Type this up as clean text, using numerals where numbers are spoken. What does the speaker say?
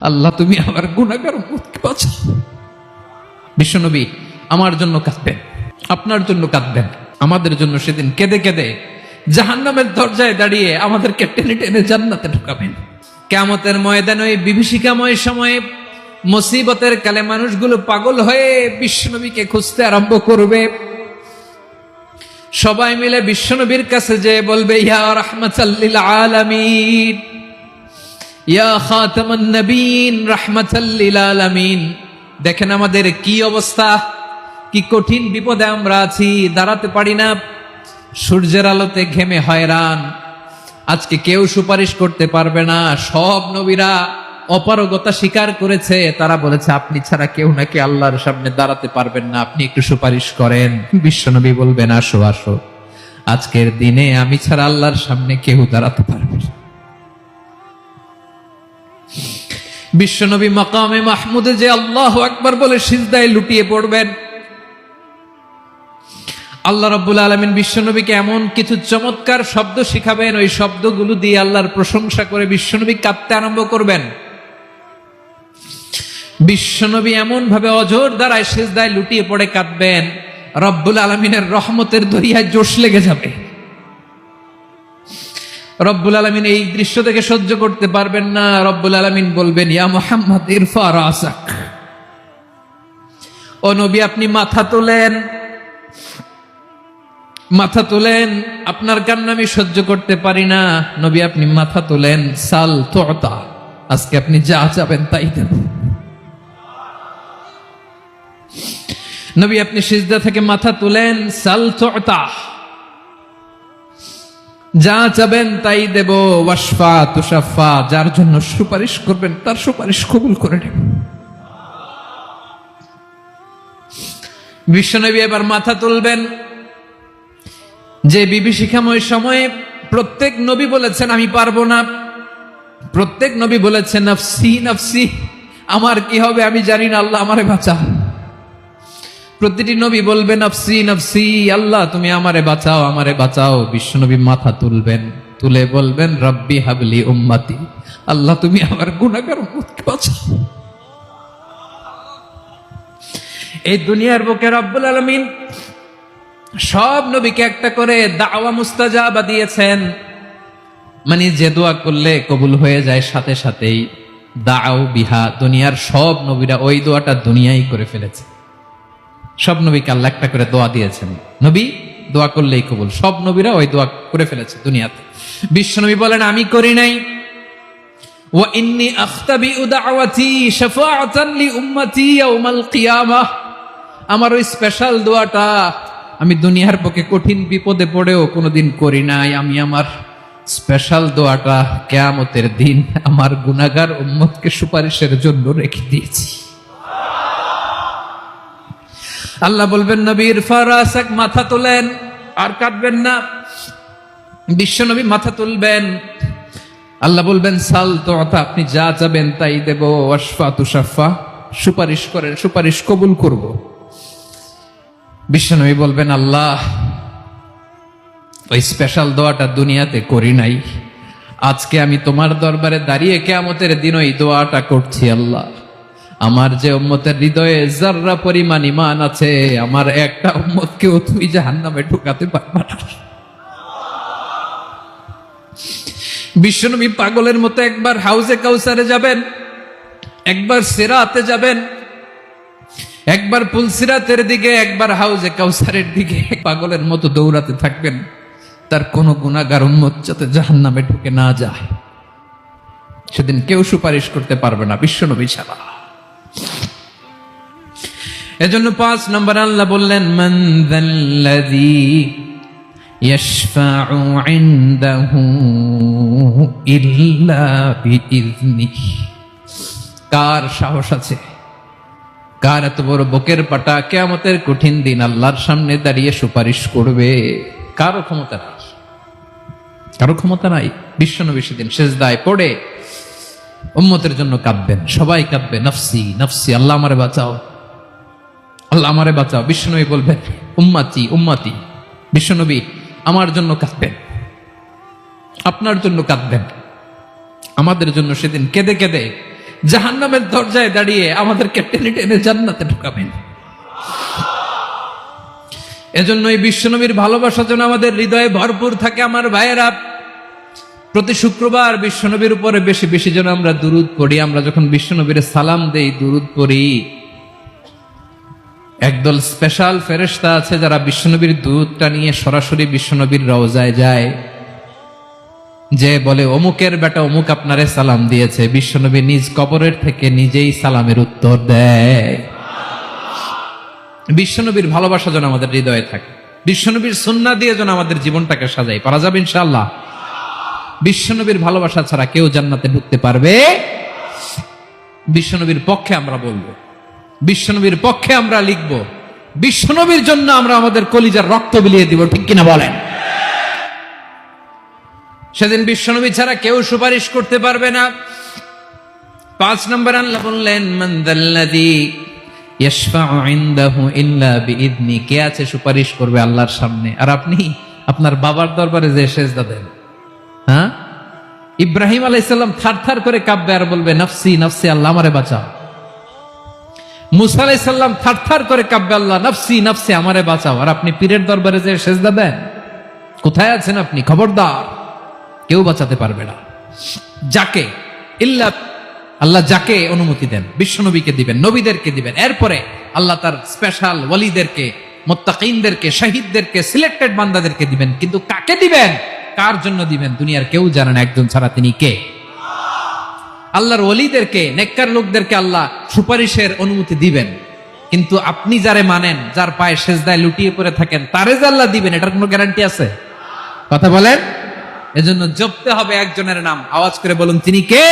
আল্লাহ তুমি আমার গুনাহগার উম্মতকে বাঁচাও। বিশ্বনবী আমার জন্য কাঁদবেন, আপনার জন্য কাঁদবেন, আমাদের জন্য সেদিন কেঁদে কেঁদে জাহান্নামের দরজায় দাঁড়িয়ে আমাদেরকে টেনে টেনে জান্নাতে ঢুকাবেন। কিয়ামতের ময়দানে ওই বিভীষিকাময় সময়ে মুসিবতের কালে মানুষগুলো পাগল হয়ে বিশ্বনবীকে খুঁজতে আরম্ভ করবে। সবাই মিলে বিশ্বনবীর কাছে যেয়ে বলবে, ইয়া রাহমাতাল লিল আলামিন, ইয়া খাতামান নবীন, রাহমাতাল লিল আলামিন। দেখেন আমাদের কি অবস্থা, কি কঠিন বিপদে আমরা আছি, দাঁড়াতে পারি না, সূর্যের আলোতে ঘেমে হয়রান। আজকে কেউ সুপারিশ করতে পারবে না। সব নবীরা অপারগতা স্বীকার করেছে, তারা বলেছে আপনি ছাড়া কেউ নাকি আল্লাহর সামনে দাঁড়াতে পারবেন না, আপনি একটু সুপারিশ করেন। বিশ্বনবী বলবেন, আসো আসো, আজকের দিনে আমি ছাড়া আল্লাহর সামনে কেউ দাঁড়াতে পারবে না। বিশ্বনবী মাকামে মাহমুদে যে আল্লাহু আকবার বলে সিজদায় লুটিয়ে পড়বেন। আল্লাহ রাব্বুল আলামিন বিশ্বনবীকে এমন কিছু চমৎকার শব্দ শিখাবেন, ওই শব্দগুলো দিয়ে আল্লাহর প্রশংসা করে বিশ্বনবী কাঁদতে আরম্ভ করবেন। বিশ্বনবী এমন ভাবে অজর দ্বারায় সিজদায় লুটিয়ে পড়ে কাঁদবেন, রব্বুল আলামিনের রহমতের দরিয়ায় জোশ লেগে যাবে। রব্বুল আলামিন এই দৃশ্য থেকে সহ্য করতে পারবেন না। রব্বুল আলামিন বলবেন, ইয়া মুহাম্মদ ইরফা রাসাক, ও নবী আপনি মাথা তোলেন, মাথা তোলেন, আপনার কান্না আমি সহ্য করতে পারি না। নবী আপনি মাথা তোলেন, সাল তুতা, আজকে আপনি যা চাবেন তাই দেব। নবী আপনি সিজদা থেকে মাথা তুলেন, সাল তুতা, যা চাবেন তাই দেব। ওয়াশফা তুশাফা, যার জন্য সুপারিশ করবেন তার সুপারিশ কবুল করে নেব। বিশ্বনবী এবার মাথা তুলবেন। যে বিভীষিকাময় সময়ে প্রত্যেক নবী বলেছেন আমি পারবো না, প্রত্যেক নবী বলেছেন নফসি নফসি, আমার কি হবে আমি জানি না, আল্লাহ আমারে বাঁচা। প্রতিটি নবী বলবেন নফসি নফসি, আল্লাহ তুমি আমারে বাঁচাও, আমারে বাঁচাও। বিশ্বনবী মাথা তুলবেন, তুলে বলবেন রব্বি হাবলি উম্মতি, আল্লাহ তুমি আমার গুনাহগার উম্মতকে বাঁচাও। এই দুনিয়ার বুকে রব্বুল আলামিন সব নবীকে একটা করে দাওয়া মুস্তাজাবা দিয়েছেন, মানে যে দোয়া করলে কবুল হয়ে যায় সাথে সাথেই। দাও বিহা, দুনিয়ার সব নবীরা ওই দোয়াটা দুনিয়ায় করে ফেলেছে। সব নবীকে আল্লাহ একটা করে দোয়া দিয়েছেন, নবী দোয়া করলেই কবুল। সব নবীরা ওই দোয়া করে ফেলেছে দুনিয়াতে। বিশ্বনবী বলেন আমি করি নাই। ওয়া ইন্নী আখতাবিউ দাওয়াতি শাফাআতান লি উম্মতি ইয়াউমাল কিয়ামাহ, আমার ওই স্পেশাল দোয়াটা আমি দুনিয়ার পক্ষে কঠিন বিপদে পড়েও কোনোদিন করি নাই। আমি আমার স্পেশাল দোয়াটা কিয়ামতের দিন আমার গুনাহগার উম্মতকে সুপারিশের জন্য রেখে দিয়েছি। আল্লাহ বলবেন নবী ইরফা রাসাক, মাথা তোলেন, আর কাঁদবেন না। বিশ্বনবী মাথা তুলবেন। আল্লাহ বলবেন সাল তুতা, আপনি যা চাবেন তাই দেব। ওয়াশফা তুশাফা, সুপারিশ করেন, সুপারিশ কবুল করব। বিশ্বনবী বলবেন আল্লাহ ওই স্পেশাল দোয়াটা দুনিয়াতে করি নাই, আজকে আমি তোমার দরবারে দাঁড়িয়ে কিয়ামতের দিন ওই দোয়াটা করছি। আল্লাহ আমার যে উম্মতের হৃদয়ে যাররা পরিমাণ ঈমান আছে, আমার একটা উম্মতকেও তুই জাহান্নামে ঢুকাতে পারবা না। বিশ্বনবী পাগলের মতো একবার হাউজে কাউসারে যাবেন, একবার সিরাতে যাবেন, একবার পুলসিরাতের দিকে, একবার হাউজে কাউসারের দিকে, পাগলের মতো দৌড়াতে থাকবেন। তার কোনো গুনাহগার উম্মত যাতে জাহান্নামে ঢুকে না যায়। সেদিন কেউ সুপারিশ করতে পারবে না বিশ্বনবী ছাড়া। এজন্য 5 নম্বর আল্লাহ বললেন মান যাল্লাযী ইয়াশফাউ ইনদাহু ইল্লা বিইযনিহি, কার সাহস আছে, কার এত বড় বুকের পাটা কিয়ামতের কঠিন দিন আল্লাহর সামনে দাঁড়িয়ে সুপারিশ করবে? কারো ক্ষমতা নাই, কারো ক্ষমতা নাই। বিশ্বনবী সেদিন সিজদায় পড়ে উম্মতের জন্য কাঁদবেন, সবাই কাঁদবে নফসি নফসি, আল্লাহ আমারে বাঁচাও, আল্লাহ আমারে বাঁচাও। বিশ্বনবী বলবেন উম্মতি উম্মতি। বিশ্বনবী আমার জন্য কাঁদবেন, আপনার জন্য কাঁদবেন, আমাদের জন্য সেদিন কেঁদে কেঁদে জাহান্নামের দরজায় দাঁড়িয়ে আমাদেরকে টেনে টেনে জান্নাতে ঢুকাবেন। এজন্যই বিশ্বনবীর ভালোবাসা যেন আমাদের হৃদয়ে ভরপুর থাকে। আমার ভাইয়েরা, প্রতি শুক্রবার বিশ্বনবীর উপরে বেশি বেশি যেন আমরা দুরূদ পড়ি। আমরা যখন বিশ্বনবীর সালাম দেই, দুরূদ পড়ি, একদল স্পেশাল ফেরেশতা আছে যারা বিশ্বনবীর দুধটা নিয়ে সরাসরি বিশ্বনবীর রওজায় যায়, যে বলে অমুকের বেটা অমুক আপনারে সালাম দিয়েছে। বিশ্বনবী নিজ কবরের থেকে নিজেই সালামের উত্তর দেয়। বিশ্বনবীর ভালোবাসা যেন আমাদের হৃদয়ে থাকে, বিশ্বনবীর সুন্নাহ দিয়ে যেন আমাদের জীবনটাকে সাজাই। পারা যাবে ইনশাআল্লাহ? বিশ্বনবীর ভালোবাসা ছাড়া কেউ জান্নাতে ঢুকতে পারবে? বিশ্বনবীর পক্ষে আমরা বলবো, বিশ্বনবীর পক্ষে আমরা লিখবো, বিশ্বনবীর জন্য আমরা আমাদের কলিজার রক্ত বিলিয়ে দিব, ঠিক কিনা বলেন? সেদিন বিশ্বনবী ছাড়া কেউ সুপারিশ করতে পারবে না। 5 নম্বর আল্লাহ বললেন, মান যাল্লাযী ইয়াশফাউ ইনদাহু ইল্লা বিইذনি, কে আছে সুপারিশ করবে আল্লাহর সামনে আর আপনি আপনার বাবার দরবারে যে সেজদা দেন? হ্যাঁ, ইব্রাহিম আলাইহিস সালাম থারথার করে কাঁপবে আর বলবে নফসি নফসি, আল্লাহ আমারে বাঁচাও। মুসা আলাইহিস সালাম থারথার করে কাঁপবে, আল্লাহ নফসি নফসি, আমারে বাঁচাও। আর আপনি পীরের দরবারে যে সেজদা দেন? কোথায় আছেন আপনি? খবরদার, কেউ বাঁচাতে পারবে না। যাকে ইল্লা, আল্লাহ যাকে অনুমতি দেন বিশ্বনবীকে দিবেন, নবীদেরকে দিবেন। এরপরে আল্লাহ তার স্পেশাল ওয়ালিদেরকে, মুত্তাকিনদেরকে, শহীদদেরকে, সিলেক্টেড বান্দাদেরকে দিবেন। কিন্তু কাকে দিবেন, কার জন্য দিবেন, দুনিয়ার কেউ জানে না। একজন ছাড়া, তিনি কে? আল্লাহর ওয়ালিদেরকে, নেককার লোকদেরকে আল্লাহ সুপারিশের অনুমতি দিবেন। কিন্তু আপনি যারে মানেন, যার পায়ে সেজদায় লুটিয়ে পড়ে থাকেন, তারে যে আল্লাহ দিবেন, এটার কোনো গ্যারান্টি আছে? কথা বলেন। এজন্য জপতে হবে একজনের নাম, আওয়াজ করে বলুন, তিনি কে?